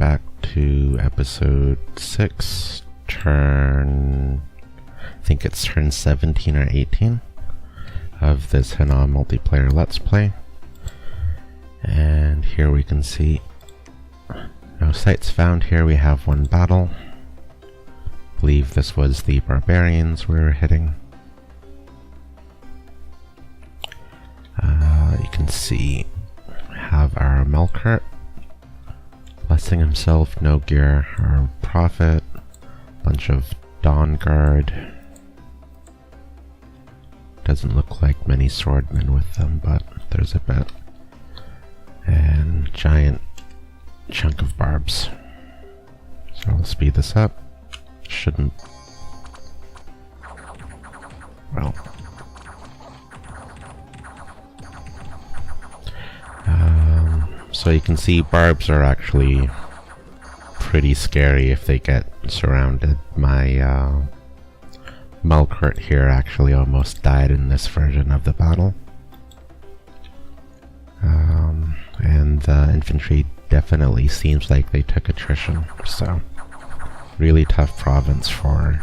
back to episode 6, turn... I think it's turn 17 or 18 of this Hinnom multiplayer Let's Play. And here we can see no sites found here. We have one battle. I believe this was the barbarians we were hitting. You can see have our Melkart blessing himself, no gear, our prophet, bunch of Dawn Guard. Doesn't look like many swordmen with them, but there's a bit. And giant chunk of barbs. So I'll speed this up. Shouldn't. Well. So you can see barbs are actually pretty scary if they get surrounded. My Melkart here actually almost died in this version of the battle. And the infantry definitely seems like they took attrition, so really tough province for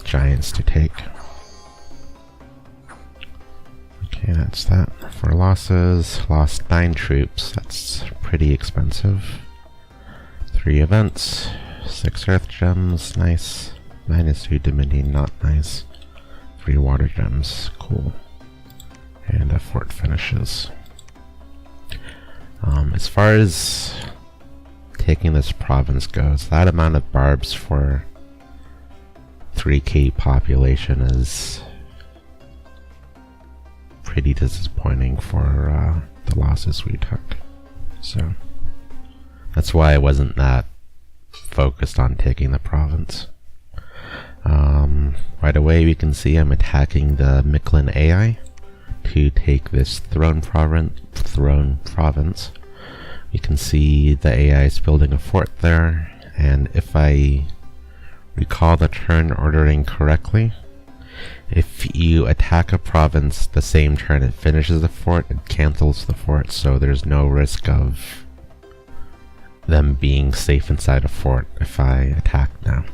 giants to take. Okay, that's that. For losses, lost 9 troops, that's pretty expensive. 3 events, 6 earth gems, nice. -2 Dominion, not nice. 3 water gems, cool. And a fort finishes. As far as taking this province goes, that amount of barbs for 3k population is pretty disappointing for the losses we took. So that's why I wasn't that focused on taking the province. Right away we can see I'm attacking the Mictlan AI to take this throne province. You can see the AI is building a fort there, and if I recall the turn ordering correctly, if you attack a province the same turn it finishes the fort, it cancels the fort, so there's no risk of them being safe inside a fort if I attack now.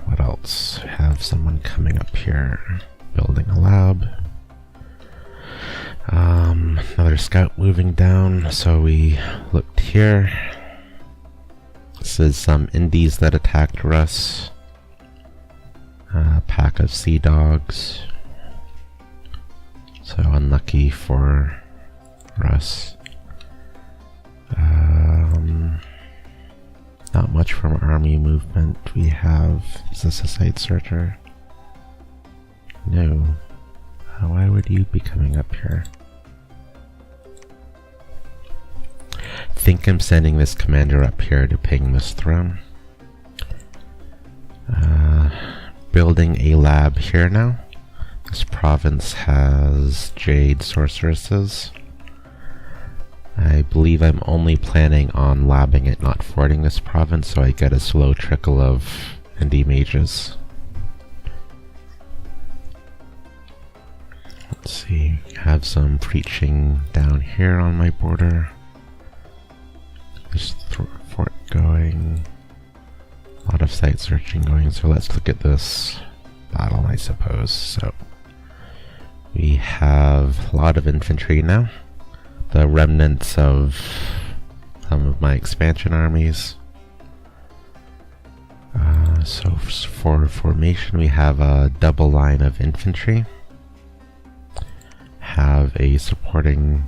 What else? Have someone coming up here, building a lab. Another scout moving down, so we looked here. This is some Indies that attacked Russ. Pack of sea dogs. So unlucky for Russ. Not much from army movement. We have... Is this a site searcher? No. Why would you be coming up here? I think I'm sending this commander up here to ping this throne. Building a lab here now. This province has Jade sorceresses. I believe I'm only planning on labbing it, not forting this province, so I get a slow trickle of indie mages. Let's see, have some preaching down here on my border. This fort going. A lot of site searching going, so let's look at this battle, I suppose. So we have a lot of infantry now. The remnants of some of my expansion armies. So for formation we have a double line of infantry. Have a supporting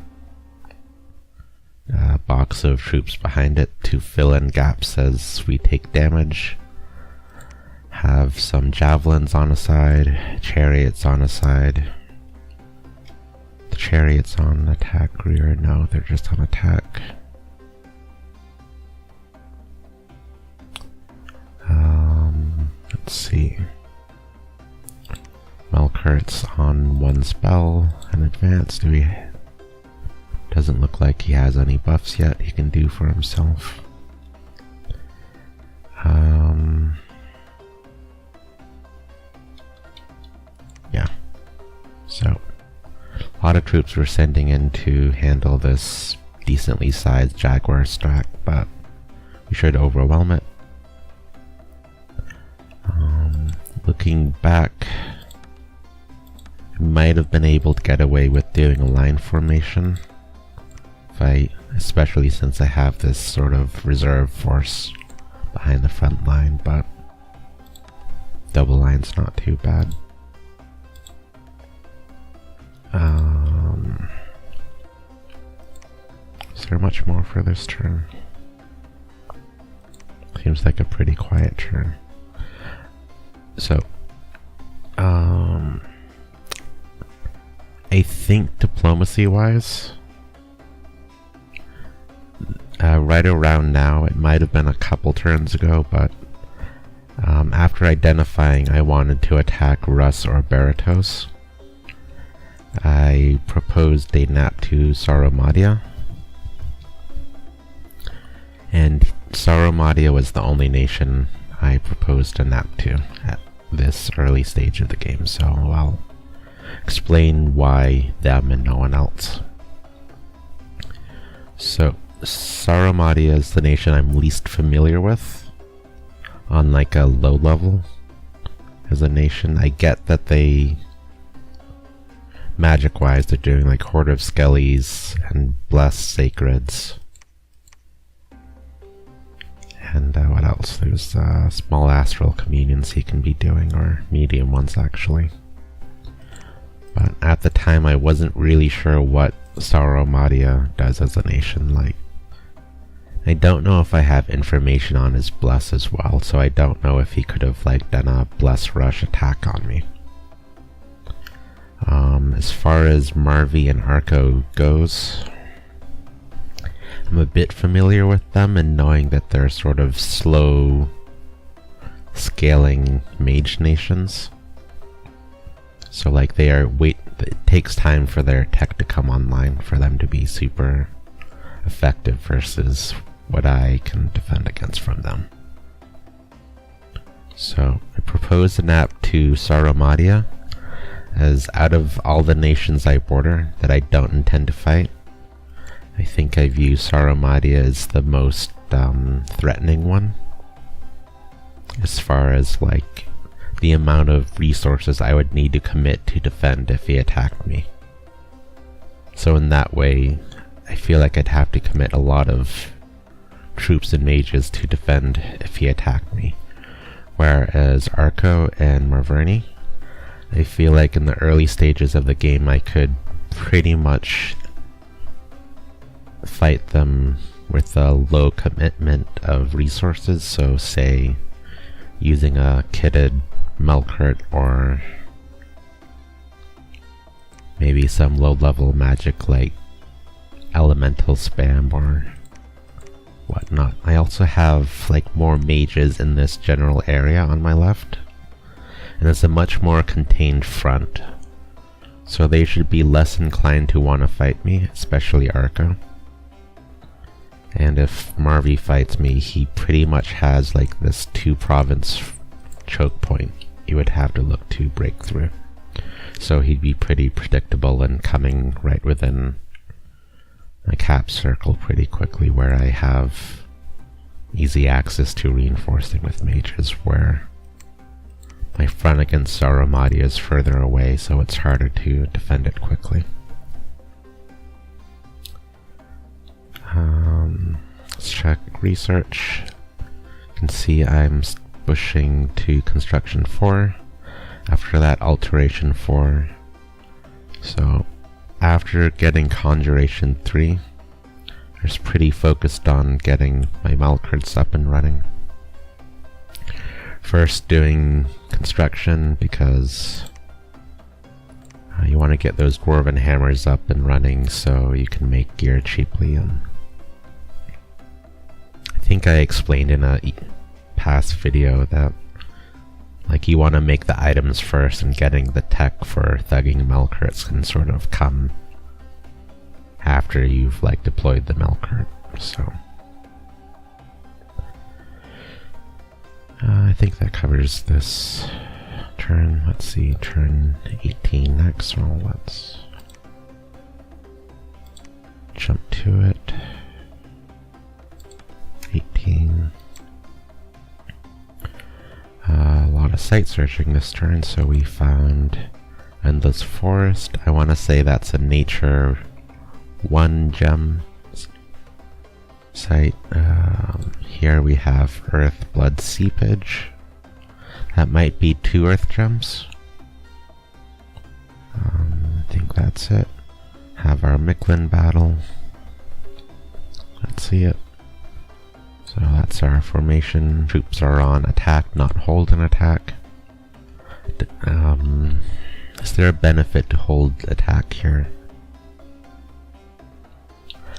box of troops behind it to fill in gaps as we take damage. Have some javelins on a side, chariots on a side. The chariots on attack rear, no, they're just on attack. Let's see. Melkart's on 1 spell and advance. Doesn't look like he has any buffs yet he can do for himself. Yeah. So, a lot troops we're sending in to handle this decently sized Jaguar stack, but we should overwhelm it. Looking back, I might have been able to get away with doing a line formation, especially since I have this sort of reserve force behind the front line, but double line's not too bad. Is there much more for this turn? Seems like a pretty quiet turn. So, I think diplomacy-wise, right around now, it might have been a couple turns ago, but after identifying I wanted to attack Rus or Baratos, I proposed a nap to Saromadia, and Saromadia was the only nation I proposed a nap to at this early stage of the game, so I'll explain why them and no one else. So, Saromadia is the nation I'm least familiar with on like a low level as a nation. I get that they, magic-wise, they're doing like Horde of Skellies and Blessed Sacreds. And what else? There's small astral communions he can be doing, or medium ones actually. But at the time I wasn't really sure what Saromadia does as a nation. Like, I don't know if I have information on his Bless as well, so I don't know if he could have like done a Bless Rush attack on me. As far as Marvi and Arco goes, I'm a bit familiar with them and knowing that they're sort of slow scaling mage nations. So like it takes time for their tech to come online for them to be super effective versus what I can defend against from them. So I propose a nap to Saromadia, as out of all the nations I border that I don't intend to fight, I think I view Saromadia as the most threatening one, as far as like the amount of resources I would need to commit to defend if he attacked me. So in that way, I feel like I'd have to commit a lot of troops and mages to defend if he attacked me. Whereas Arco and Marverni, I feel like in the early stages of the game I could pretty much fight them with a low commitment of resources, so say using a kitted Melkert or maybe some low level magic like elemental spam or whatnot. I also have like more mages in this general area on my left, and it's a much more contained front, so they should be less inclined to want to fight me, especially Arco. And if Marvi fights me, he pretty much has like this 2-province choke point you would have to look to break through. So he'd be pretty predictable and coming right within my cap circle pretty quickly, where I have easy access to reinforcing with mages, where my front against Saromadia is further away, so it's harder to defend it quickly. Let's check research. You can see I'm pushing to construction 4, after that alteration 4. So after getting conjuration 3, I was pretty focused on getting my Malkurts up and running. First doing construction because you want to get those Dwarven hammers up and running so you can make gear cheaply. And I think I explained in a past video that like you want to make the items first, and getting the tech for thugging Melkurts can sort of come after you've like deployed the Melkurt. So I think that covers this turn. Let's see, turn 18 next. So let's jump to it. 18. A lot of site searching this turn, so we found Endless Forest. I want to say that's a nature 1 gem site. Here we have Earth Blood Seepage. That might be 2 Earth gems. I think that's it. Have our Mictlan battle. Let's see it. So that's our formation. Troops are on attack, not hold an attack. Is there a benefit to hold attack here?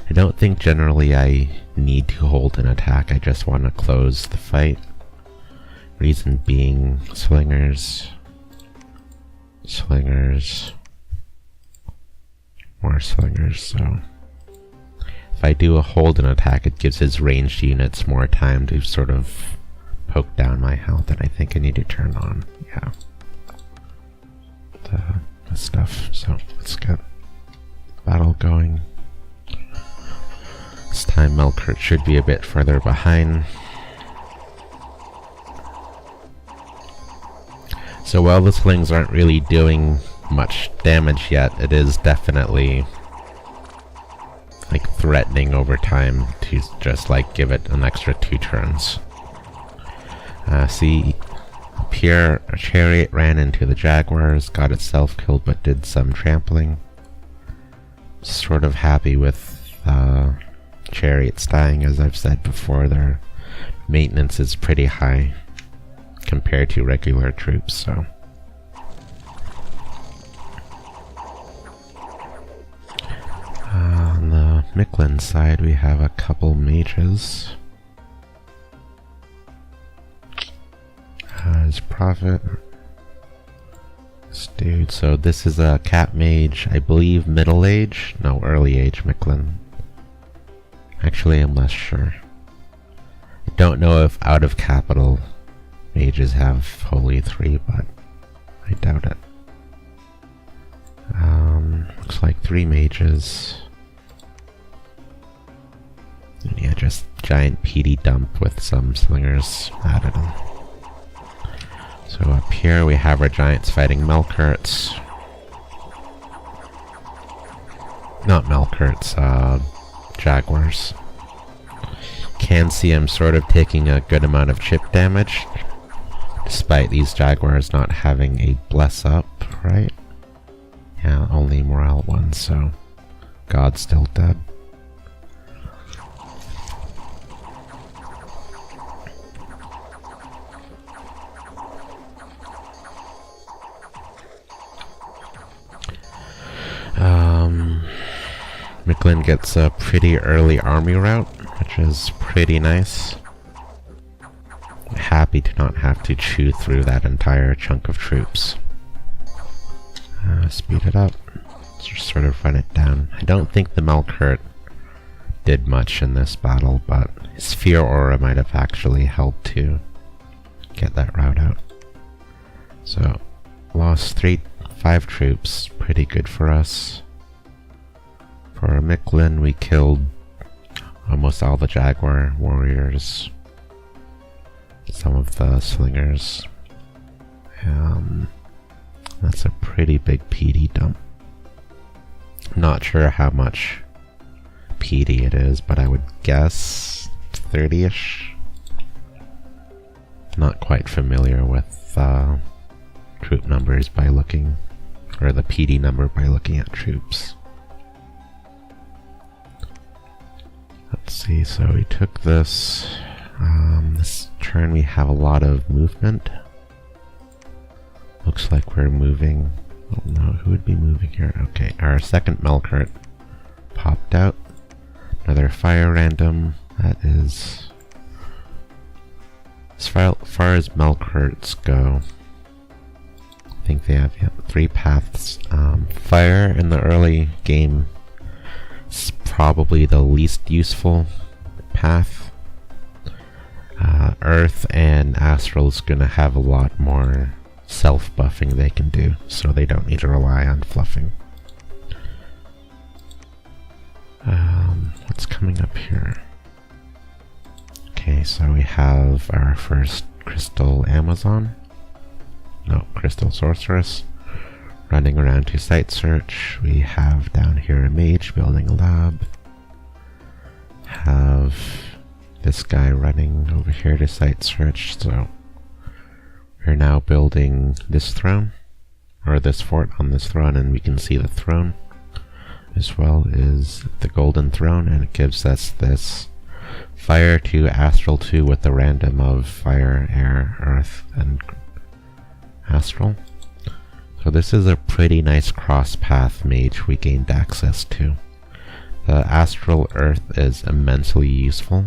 I don't think generally I need to hold an attack, I just want to close the fight. Reason being, slingers, more slingers, so if I do a hold and attack, it gives his ranged units more time to sort of poke down my health, and I think I need to turn on, yeah, the stuff. So let's get battle going. This time Melkert should be a bit further behind. So while the slings aren't really doing much damage yet, it is definitely like threatening over time to just like give it an extra 2 turns. See, up here a chariot ran into the jaguars, got itself killed but did some trampling. Sort of happy with chariots dying, as I've said before. Their maintenance is pretty high compared to regular troops, so on the Mictlan side we have a couple mages. As prophet, this dude, so this is a cat mage, I believe middle age, no, early age Mictlan. Actually, I'm less sure. I don't know if out of capital mages have Holy 3, but I doubt it. Looks like 3 mages. And yeah, just giant PD dump with some slingers added in. So up here we have our giants fighting Melkurts. Not Melkurts, jaguars. Can see I'm sort of taking a good amount of chip damage, despite these jaguars not having a bless up, right? Yeah, only morale 1, so God's still dead. Mictlan gets a pretty early army route, which is pretty nice. Happy to not have to chew through that entire chunk of troops. Speed it up. Just sort of run it down. I don't think the Melkert did much in this battle, but his Fear Aura might have actually helped to get that route out. So, lost 5 troops. Pretty good for us. For Mictlan, we killed almost all the Jaguar warriors. Some of the slingers. That's a pretty big PD dump. Not sure how much PD it is, but I would guess 30-ish. Not quite familiar with troop numbers by looking, or the PD number by looking at troops. Let's see, so we took this. This turn we have a lot of movement. Looks like we're moving. Oh no, who would be moving here? Okay, our second Melkert popped out. Another fire random. That is, as far as Melkerts go, I think they have 3 paths. Fire in the early game is probably the least useful path. Earth and Astral is going to have a lot more self-buffing they can do, so they don't need to rely on fluffing. What's coming up here? Okay, so we have our first Crystal Amazon. No, Crystal Sorceress. Running around to site search. We have down here a mage building a lab. Have this guy running over here to site search, so we're now building this throne, or this fort on this throne, and we can see the throne as well as the golden throne, and it gives us this fire 2, astral 2 with the random of fire, air, earth, and astral. So this is a pretty nice cross path mage we gained access to. The astral earth is immensely useful.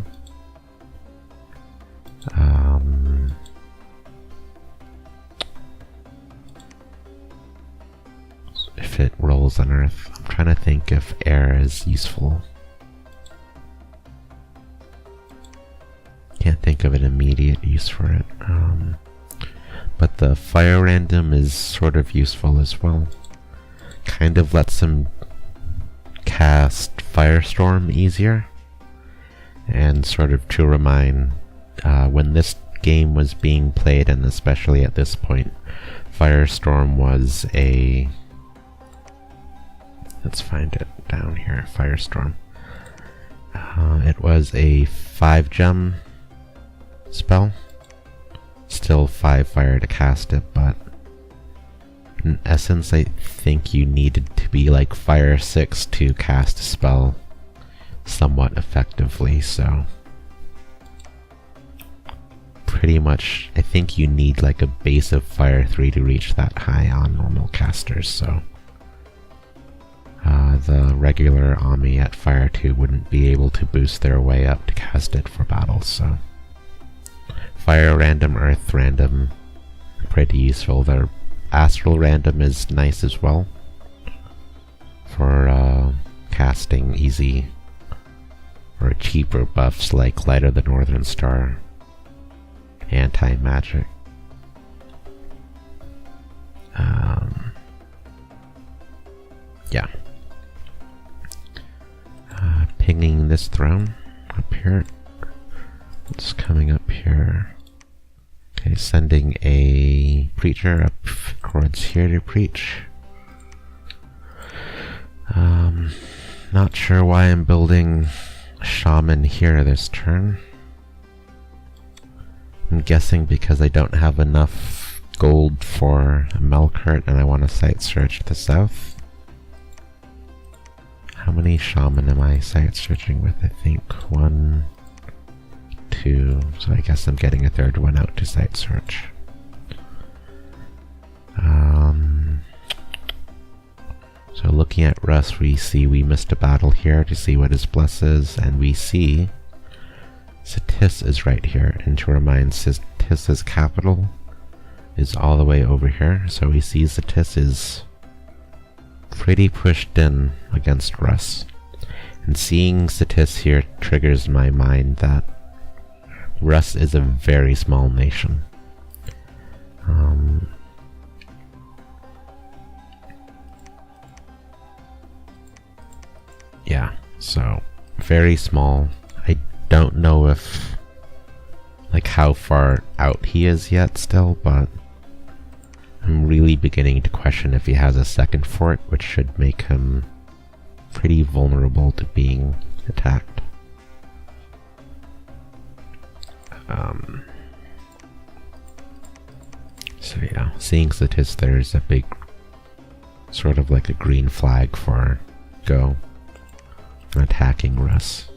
If it rolls on earth, I'm trying to think if air is useful. Can't think of an immediate use for it. But the fire random is sort of useful as well. Kind of lets him cast Firestorm easier. And sort of to remind, when this game was being played, and especially at this point, Firestorm was a... Let's find it down here, Firestorm. It was a 5-gem spell. Still 5 fire to cast it, but in essence I think you needed to be like fire 6 to cast a spell somewhat effectively, so pretty much I think you need like a base of fire 3 to reach that high on normal casters, so the regular army at fire 2 wouldn't be able to boost their way up to cast it for battles, so fire random, earth random, pretty useful. Their astral random is nice as well for casting easy or cheaper buffs like Light of the Northern Star, anti-magic. Yeah. Pinging this throne up here. It's coming up here. Okay, sending a preacher up towards here to preach. Not sure why I'm building a shaman here this turn. I'm guessing because I don't have enough gold for a Melkart and I want to site search the south. How many shaman am I site searching with? I think 1, 2, so I guess I'm getting a third one out to site search. So looking at Russ, we see we missed a battle here to see what his bless is, and we see Satis is right here, and to remind, Satis's capital is all the way over here, so we see Satis is pretty pushed in against Russ. And seeing Satis here triggers my mind that Russ is a very small nation. Yeah, so very small. I don't know if like how far out he is yet still, but I'm really beginning to question if he has a second fort, which should make him pretty vulnerable to being attacked. So yeah, seeing Satis there's a big, sort of like a green flag for go. Attacking Russ.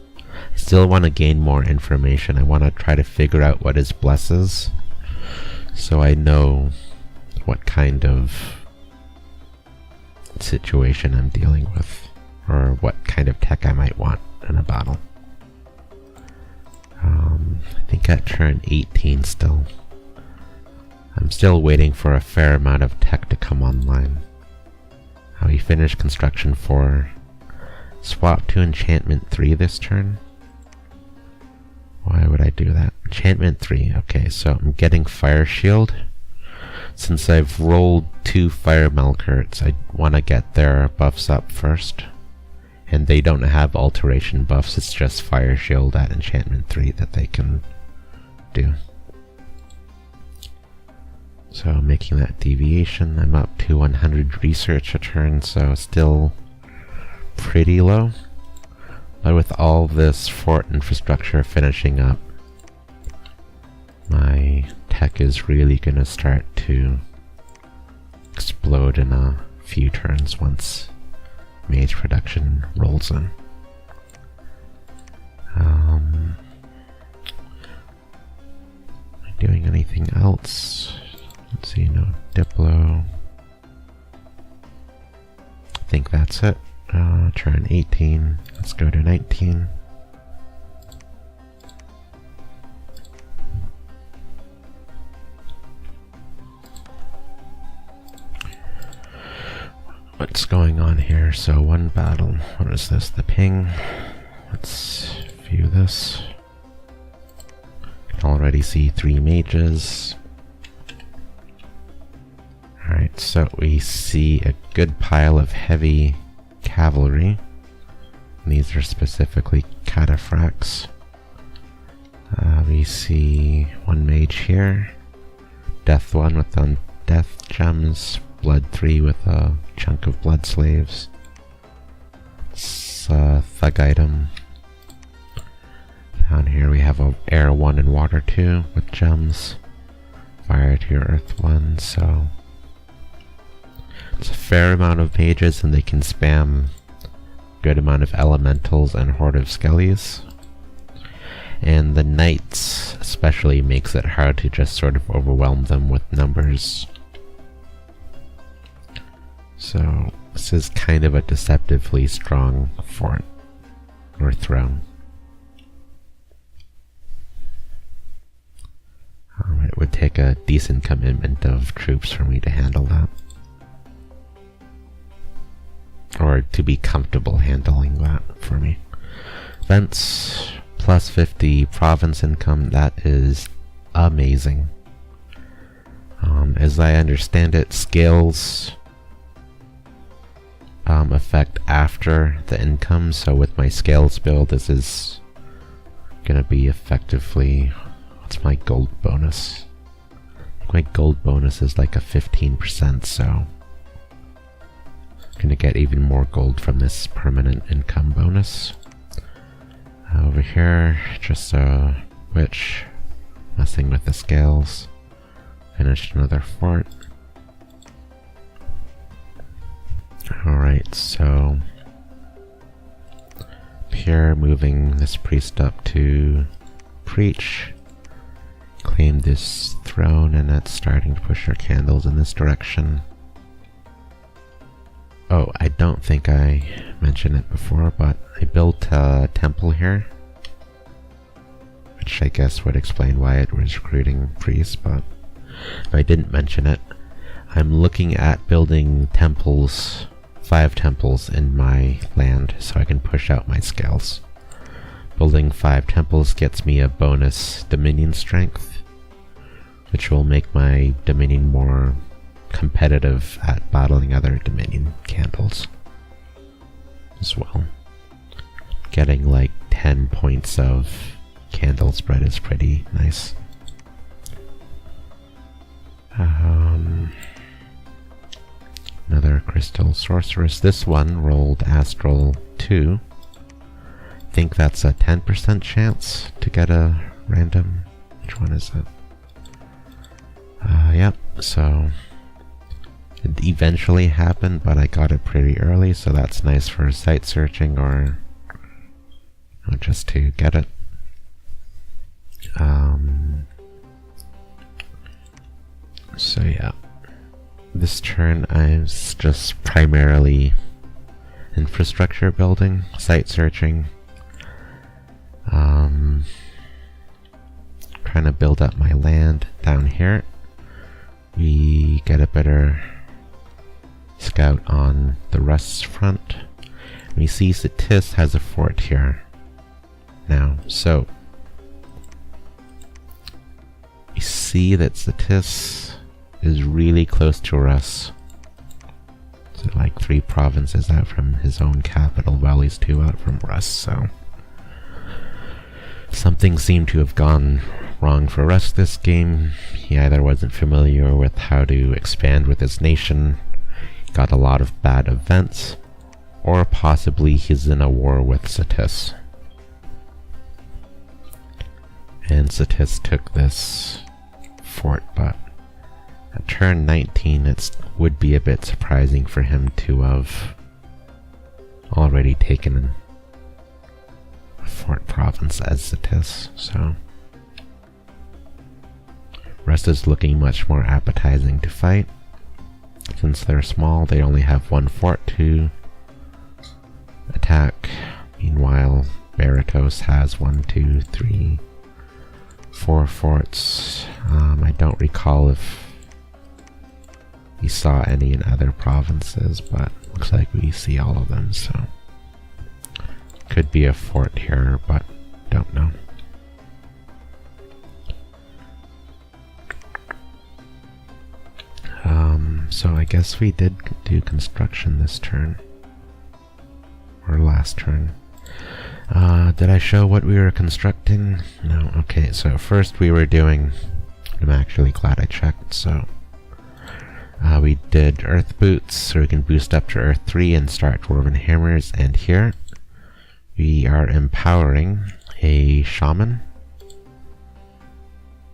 I still want to gain more information. I want to try to figure out what his bless is, so I know what kind of situation I'm dealing with, or what kind of tech I might want in a battle. I think at turn 18 still. I'm still waiting for a fair amount of tech to come online. We finished construction 4. Swap to enchantment 3 this turn. Why would I do that? Enchantment 3. Okay, so I'm getting fire shield. Since I've rolled 2 fire Melkarts, I want to get their buffs up first. And they don't have alteration buffs, it's just Fire Shield at Enchantment 3 that they can do. So making that deviation, I'm up to 100 research a turn, so still pretty low. But with all this fort infrastructure finishing up, my tech is really gonna start to explode in a few turns once mage production rolls in. Am I doing anything else? Let's see, no Diplo. I think that's it. Turn 18. Let's go to 19. What's going on here? So one battle. What is this? The ping. Let's view this. Can already see 3 mages. Alright, so we see a good pile of heavy cavalry. And these are specifically cataphracts. We see 1 mage here. Death 1 with undeath gems. Blood 3 with a chunk of blood slaves. It's a thug item. Down here we have a air 1 and water 2 with gems. Fire 2, earth 1, so it's a fair amount of mages and they can spam good amount of elementals and horde of skellies. And the knights especially makes it hard to just sort of overwhelm them with numbers. So this is kind of a deceptively strong fort or throne. It would take a decent commitment of troops for me to handle that. Or to be comfortable handling that for me. Events, plus 50 province income, that is amazing. As I understand it, scales effect after the income, so with my scales build, this is gonna be effectively, what's my gold bonus? I think my gold bonus is like a 15%, so gonna get even more gold from this permanent income bonus. Over here, just a witch, messing with the scales. Finished another fort. Alright, so here moving this priest up to preach. Claim this throne, and it's starting to push our candles in this direction. Oh, I don't think I mentioned it before, but I built a temple here, which I guess would explain why it was recruiting priests, but if I didn't mention it, I'm looking at building temples, 5 temples in my land, so I can push out my scales. Building 5 temples gets me a bonus dominion strength, which will make my dominion more competitive at battling other dominion candles as well. Getting like 10 points of candle spread is pretty nice. Another crystal sorceress. This one rolled astral 2. I think that's a 10% chance to get a random. Which one is it? Yep, so it eventually happened, but I got it pretty early, so that's nice for site searching or just to get it. So yeah, this turn I'm just primarily infrastructure building, site searching, trying to build up my land down here. We get a better scout on the Rust's front. We see Satis has a fort here now, so we see that Satis is really close to Russ. So like 3 provinces out from his own capital, while he's 2 out from Rust, so something seemed to have gone wrong for Rust this game. He either wasn't familiar with how to expand with his nation, got a lot of bad events, or possibly he's in a war with Satis. And Satis took this fort, but at turn 19 it would be a bit surprising for him to have already taken a fort province as Satis, so Rest is looking much more appetizing to fight. Since they're small, they only have 1 fort to attack. Meanwhile, Baratos has 1, 2, 3, 4 forts. I don't recall if we saw any in other provinces, but looks like we see all of them, so could be a fort here, but don't know. So I guess we did do construction this turn, or last turn. Did I show what we were constructing? No. Okay, so first we were doing, I'm actually glad I checked, so we did earth boots, so we can boost up to earth 3 and start dwarven hammers, and here we are empowering a shaman.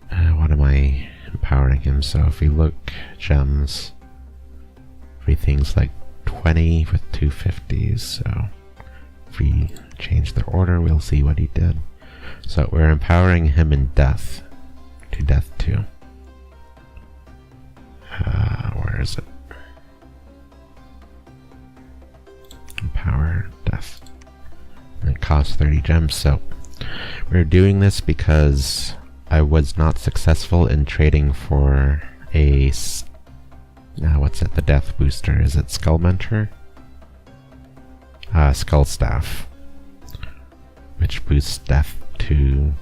What am I empowering him? So if we look, gems, everything's like 20 with 250s, so if we change the order, we'll see what he did. So we're empowering him in death, to death 2. Where is it? Empower death. And it costs 30 gems, so we're doing this because I was not successful in trading for a what's it, the death booster, is it Skull Mentor? Skull Staff, which boosts death to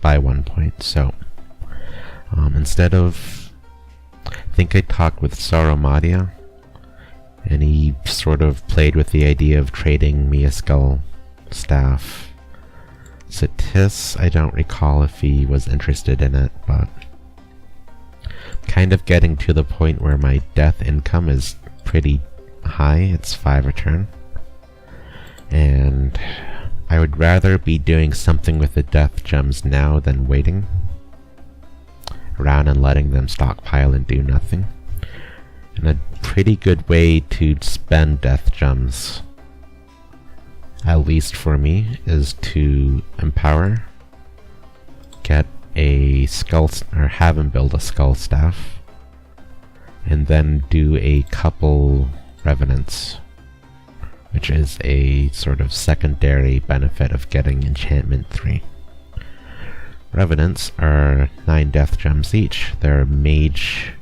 by 1 point. So instead of, I think I talked with Sauromadia, and he sort of played with the idea of trading me a Skull Staff. Satis, I don't recall if he was interested in it, but kind of getting to the point where my death income is pretty high. It's 5 a turn, and I would rather be doing something with the death gems now than waiting around and letting them stockpile and do nothing. And a pretty good way to spend death gems, at least for me, is to empower, get a skull, or have him build a skull staff, and then do a couple revenants, which is a sort of secondary benefit of getting enchantment 3. Revenants are 9 death gems each. They're mage,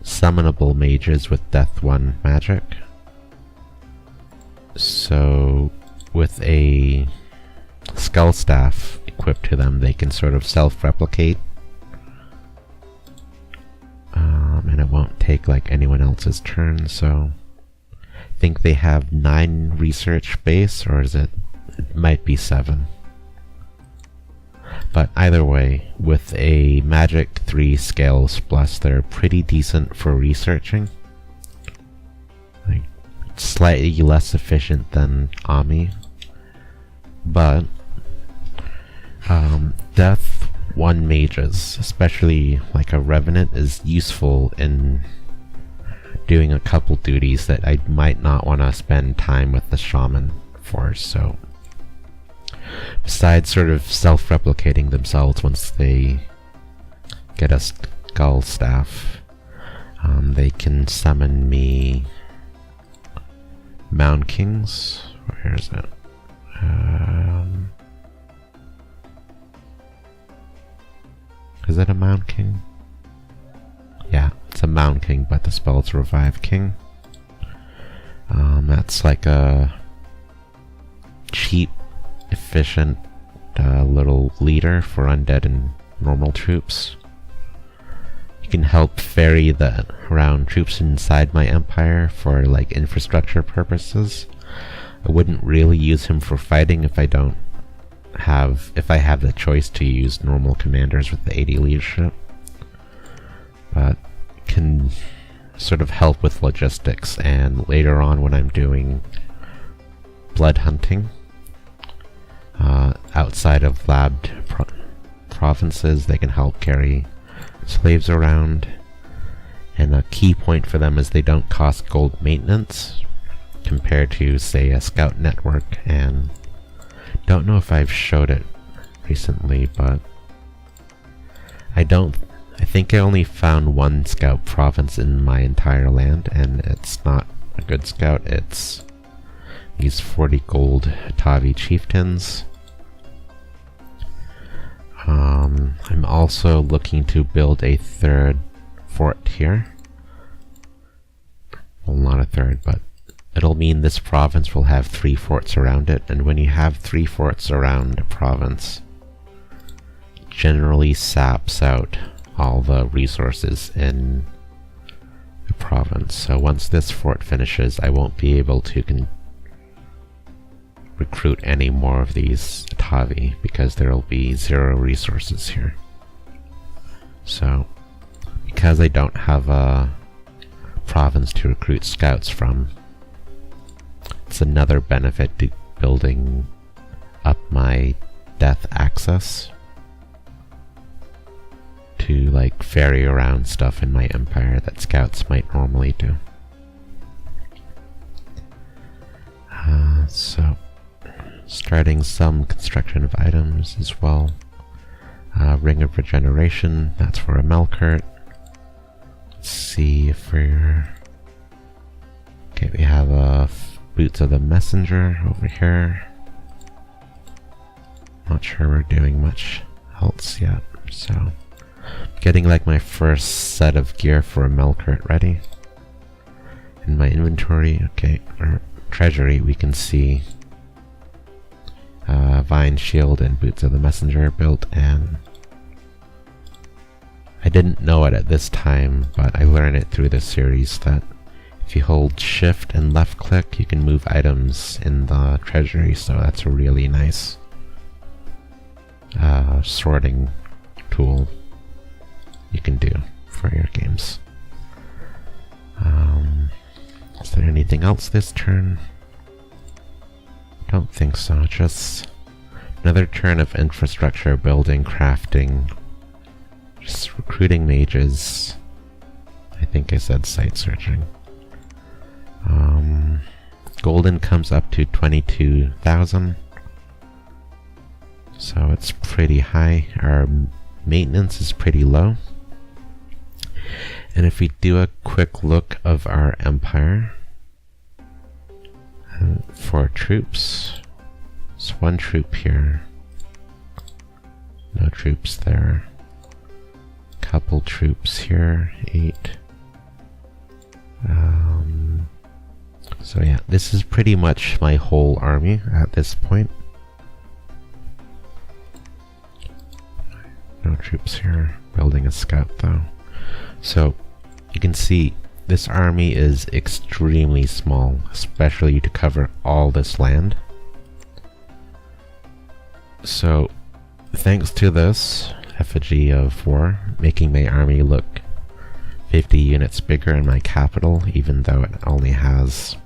summonable mages with death 1 magic. So with a skull staff equipped to them, they can sort of self-replicate, and it won't take like anyone else's turn. So I think they have 9 research base, or is it might be 7. But either way, with a magic 3 scales plus, they're pretty decent for researching. Like, slightly less efficient than Ami, but death 1 mages, especially like a revenant, is useful in doing a couple duties that I might not want to spend time with the shaman for. So besides sort of self-replicating themselves once they get a skull staff, they can summon me Mound Kings. Where is it? Is it a Mound King? Yeah, it's a Mound King, but the spell's Revive King. That's like a cheap, efficient little leader for undead and normal troops. You can help ferry around troops inside my empire for like infrastructure purposes. I wouldn't really use him for fighting if I have the choice to use normal commanders with the 80 leadership, but can sort of help with logistics, and later on when I'm doing blood hunting outside of labbed provinces, they can help carry slaves around. And a key point for them is they don't cost gold maintenance compared to, say, a scout network. And don't know if I've showed it recently, but I think I only found one scout province in my entire land, and it's not a good scout. It's these 40 gold Tavi chieftains. I'm also looking to build a third fort here. Well, not a third, but it'll mean this province will have 3 forts around it, and when you have 3 forts around a province, it generally saps out all the resources in the province. So once this fort finishes, I won't be able to recruit any more of these Tavi because there will be 0 resources here. So because I don't have a province to recruit scouts from, it's another benefit to building up my death access to like ferry around stuff in my empire that scouts might normally do. So starting some construction of items as well. Ring of Regeneration, that's for a Melkart. Let's see if we're... Okay, we have Boots of the Messenger over here. Not sure we're doing much else yet, so getting like my first set of gear for a Melkart ready. In my inventory, okay, or treasury, we can see Vine Shield and Boots of the Messenger built, and I didn't know it at this time, but I learned it through this series that if you hold shift and left click, you can move items in the treasury, so that's a really nice sorting tool you can do for your games. Is there anything else this turn? Don't think so, just another turn of infrastructure building, crafting, just recruiting mages. I think I said site searching. Golden comes up to 22,000, so it's pretty high. Our maintenance is pretty low. And if we do a quick look of our empire for troops, there's 1 troop here, no troops there, couple troops here, 8. So yeah, this is pretty much my whole army at this point. No troops here, building a scout though. So you can see this army is extremely small, especially to cover all this land. So thanks to this effigy of war, making my army look 50 units bigger in my capital, even though it only has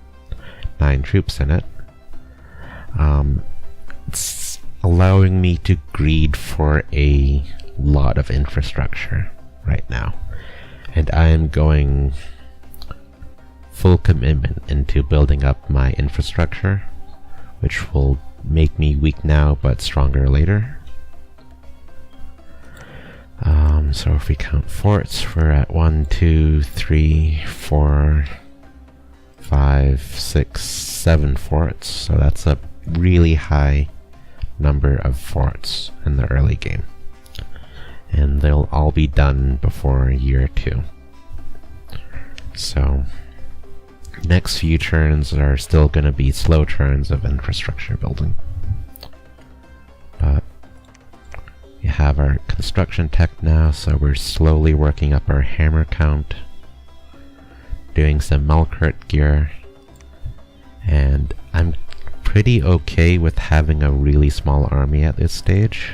9 troops in it, it's allowing me to greed for a lot of infrastructure right now. And I am going full commitment into building up my infrastructure, which will make me weak now but stronger later. So if we count forts, we're at 1, 2, 3, 4, 5, 6, 7 forts. So that's a really high number of forts in the early game. And they'll all be done before year 2. So next few turns are still going to be slow turns of infrastructure building. But we have our construction tech now, so we're slowly working up our hammer count, doing some Melkart gear, and I'm pretty okay with having a really small army at this stage,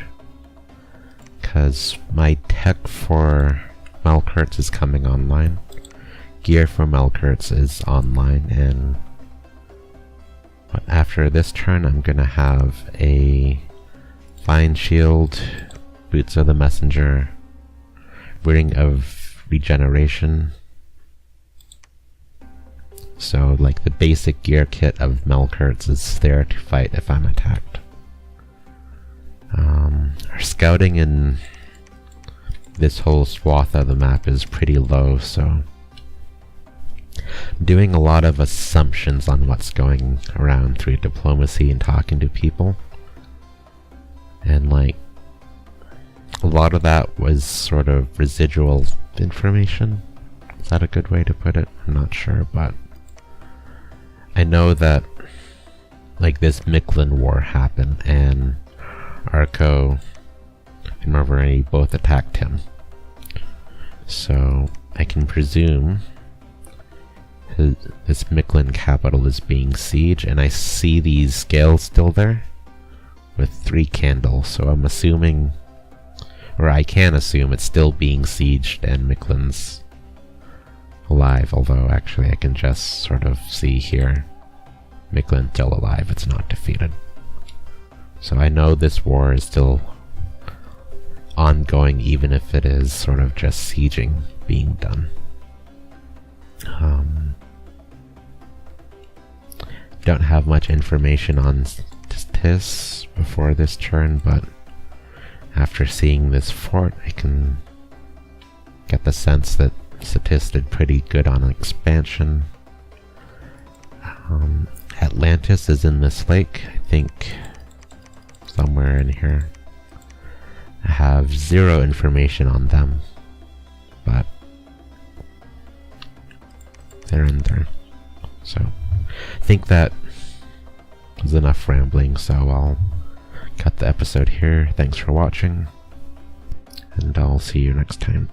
because my tech for Melkarts is coming online, gear for Melkarts is online, and after this turn I'm gonna have a Fine Shield, Boots of the Messenger, Ring of Regeneration. So like the basic gear kit of Melkarts is there to fight if I'm attacked. Our scouting in this whole swath of the map is pretty low, so I'm doing a lot of assumptions on what's going around through diplomacy and talking to people. And like, a lot of that was sort of residual information. Is that a good way to put it? I'm not sure, but I know that like this Mictlan war happened and Arco and Marveri both attacked him. So I can presume this Mictlan capital is being sieged, and I see these scales still there with 3 candles, so I'm assuming, or I can assume, it's still being sieged and Mictlan's alive, although actually I can just sort of see here Mictlan's still alive, it's not defeated. So I know this war is still ongoing, even if it is sort of just sieging being done. Don't have much information on Tis before this turn, but after seeing this fort I can get the sense that Satis did pretty good on expansion. Atlantis is in this lake, I think somewhere in here. I have 0 information on them, but they're in there. So I think that was enough rambling, so I'll cut the episode here. Thanks for watching, and I'll see you next time.